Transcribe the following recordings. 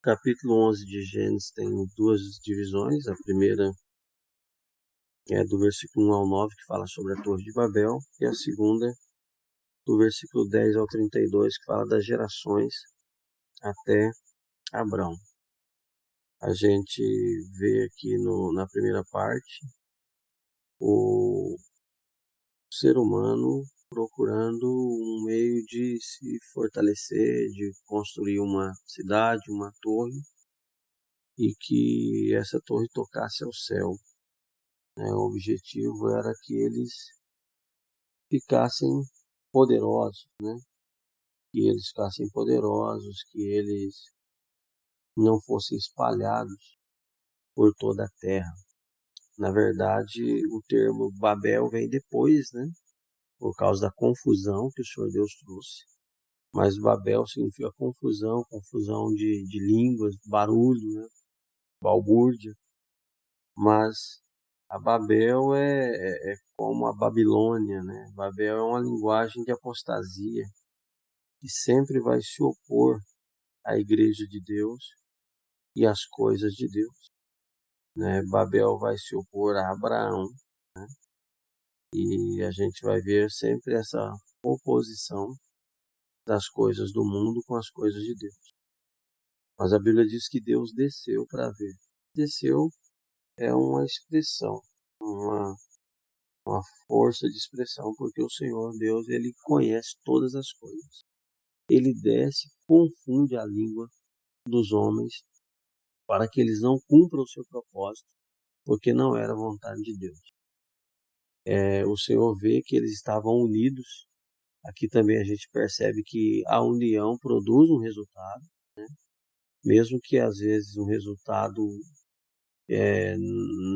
capítulo 11 de Gênesis tem duas divisões. A primeira é do versículo 1 ao 9, que fala sobre a Torre de Babel, e a segunda, do versículo 10 ao 32, que fala das gerações até Abrão. A gente vê aqui na primeira parte o ser humano procurando um meio de se fortalecer, de construir uma cidade, uma torre, e que essa torre tocasse ao céu. O objetivo era que eles ficassem poderosos, que eles não fossem espalhados por toda a terra. Na verdade, o termo Babel vem depois, por causa da confusão que o Senhor Deus trouxe. Mas Babel significa confusão, confusão de línguas, barulho, balbúrdia. Mas a Babel é como a Babilônia, Babel é uma linguagem de apostasia que sempre vai se opor à igreja de Deus e às coisas de Deus. Babel vai se opor a Abraão, e a gente vai ver sempre essa oposição das coisas do mundo com as coisas de Deus. Mas a Bíblia diz que Deus desceu para ver. Desceu é uma expressão, uma força de expressão, porque o Senhor Deus, ele conhece todas as coisas. Ele desce, confunde a língua dos homens para que eles não cumpram o seu propósito, porque não era a vontade de Deus. O Senhor vê que eles estavam unidos. Aqui também a gente percebe que a união produz um resultado, mesmo que às vezes um resultado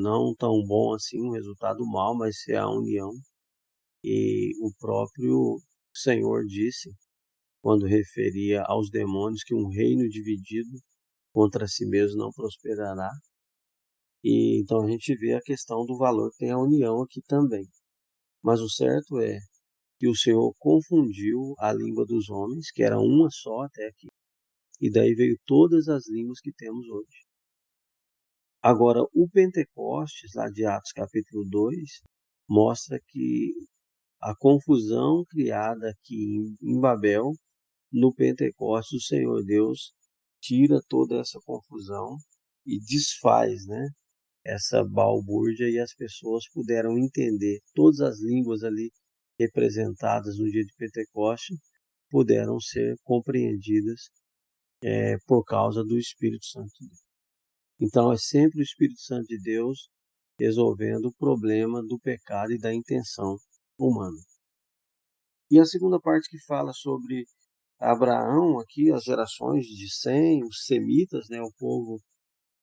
não tão bom assim, um resultado mau, mas é a união. E o próprio Senhor disse, quando referia aos demônios, que um reino dividido contra si mesmo não prosperará. E então a gente vê a questão do valor que tem a união aqui também. Mas o certo é que o Senhor confundiu a língua dos homens, que era uma só até aqui, e daí veio todas as línguas que temos hoje. Agora, o Pentecostes, lá de Atos capítulo 2, mostra que a confusão criada aqui em Babel, no Pentecostes, o Senhor Deus tira toda essa confusão e desfaz, essa balbúrdia, e as pessoas puderam entender. Todas as línguas ali representadas no dia de Pentecostes puderam ser compreendidas por causa do Espírito Santo de Deus. Então é sempre o Espírito Santo de Deus resolvendo o problema do pecado e da intenção humana. E a segunda parte que fala sobre Abraão, aqui as gerações de Sem, os semitas,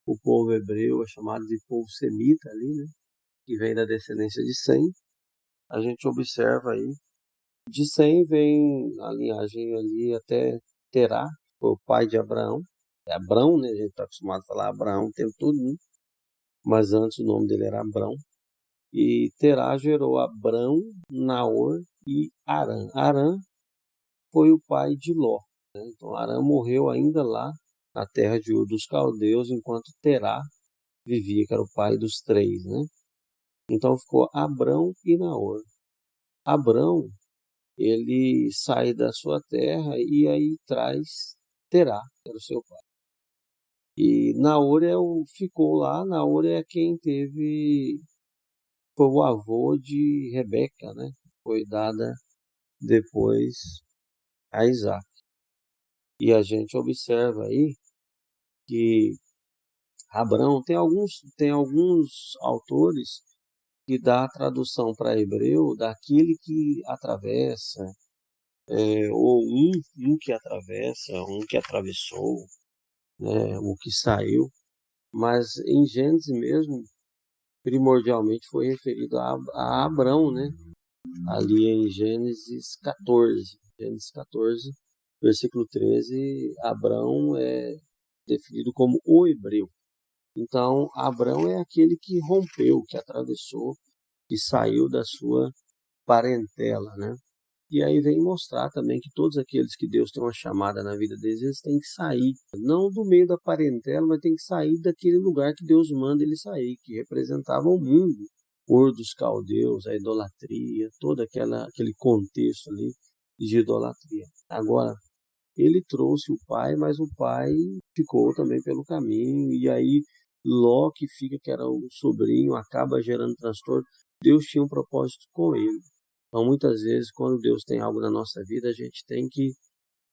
o povo hebreu é chamado de povo semita ali, que vem da descendência de Sem. A gente observa aí, de Sem vem a linhagem ali até Terá, o pai de Abraão. É Abrão, a gente está acostumado a falar Abraão o tempo todo, mas antes o nome dele era Abrão. E Terá gerou Abrão, Naor e Harã. Harã foi o pai de Ló. Então Harã morreu ainda lá na terra de Ur dos Caldeus, enquanto Terá vivia, que era o pai dos três. Então ficou Abrão e Naor. Abrão, ele sai da sua terra e aí traz Terá, que era o seu pai. E Naor ficou lá. Naor é quem foi o avô de Rebeca, foi dada depois a Isaac. E a gente observa aí que Abrão tem alguns autores que dá a tradução para hebreu daquele que atravessa, ou um que atravessa, um que atravessou, o que saiu. Mas em Gênesis mesmo, primordialmente foi referido a Abrão, ali em Gênesis 14. Gênesis 14, versículo 13, Abrão é definido como o hebreu. Então, Abrão é aquele que rompeu, que atravessou, que saiu da sua parentela, E aí vem mostrar também que todos aqueles que Deus tem uma chamada na vida deles, eles têm que sair, não do meio da parentela, mas tem que sair daquele lugar que Deus manda ele sair, que representava o mundo, o Ur dos Caldeus, a idolatria, todo aquele contexto ali de idolatria. Agora, ele trouxe o pai, mas o pai ficou também pelo caminho, e aí Ló, que fica, que era o sobrinho, acaba gerando transtorno. Deus tinha um propósito com ele. Então, muitas vezes, quando Deus tem algo na nossa vida, a gente tem que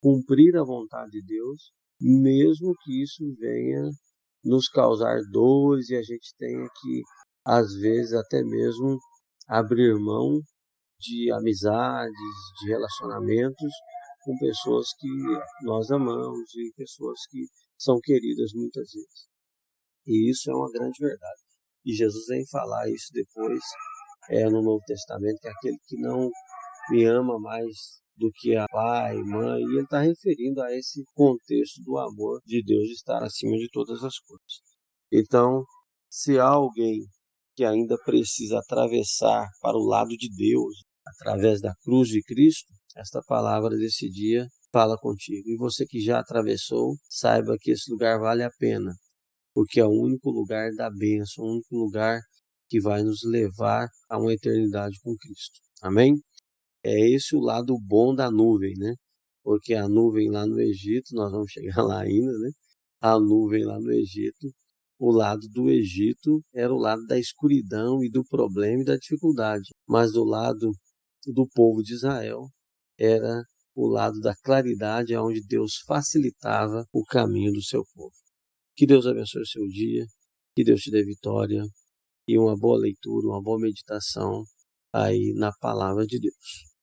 cumprir a vontade de Deus, mesmo que isso venha nos causar dores e a gente tenha que, às vezes, até mesmo abrir mão de amizades, de relacionamentos com pessoas que nós amamos e pessoas que são queridas muitas vezes. E isso é uma grande verdade. E Jesus vem falar isso depois no Novo Testamento, que é aquele que não me ama mais do que a pai, mãe, e ele está referindo a esse contexto do amor de Deus estar acima de todas as coisas. Então, se há alguém que ainda precisa atravessar para o lado de Deus, através da cruz de Cristo, esta palavra desse dia fala contigo. E você que já atravessou, saiba que esse lugar vale a pena, porque é o único lugar da bênção, o único lugar que vai nos levar a uma eternidade com Cristo. Amém? É esse o lado bom da nuvem, né? Porque a nuvem lá no Egito, nós vamos chegar lá ainda, né? A nuvem lá no Egito, o lado do Egito era o lado da escuridão e do problema e da dificuldade, mas do lado do povo de Israel era o lado da claridade, onde Deus facilitava o caminho do seu povo. Que Deus abençoe o seu dia, que Deus te dê vitória e uma boa leitura, uma boa meditação aí na palavra de Deus.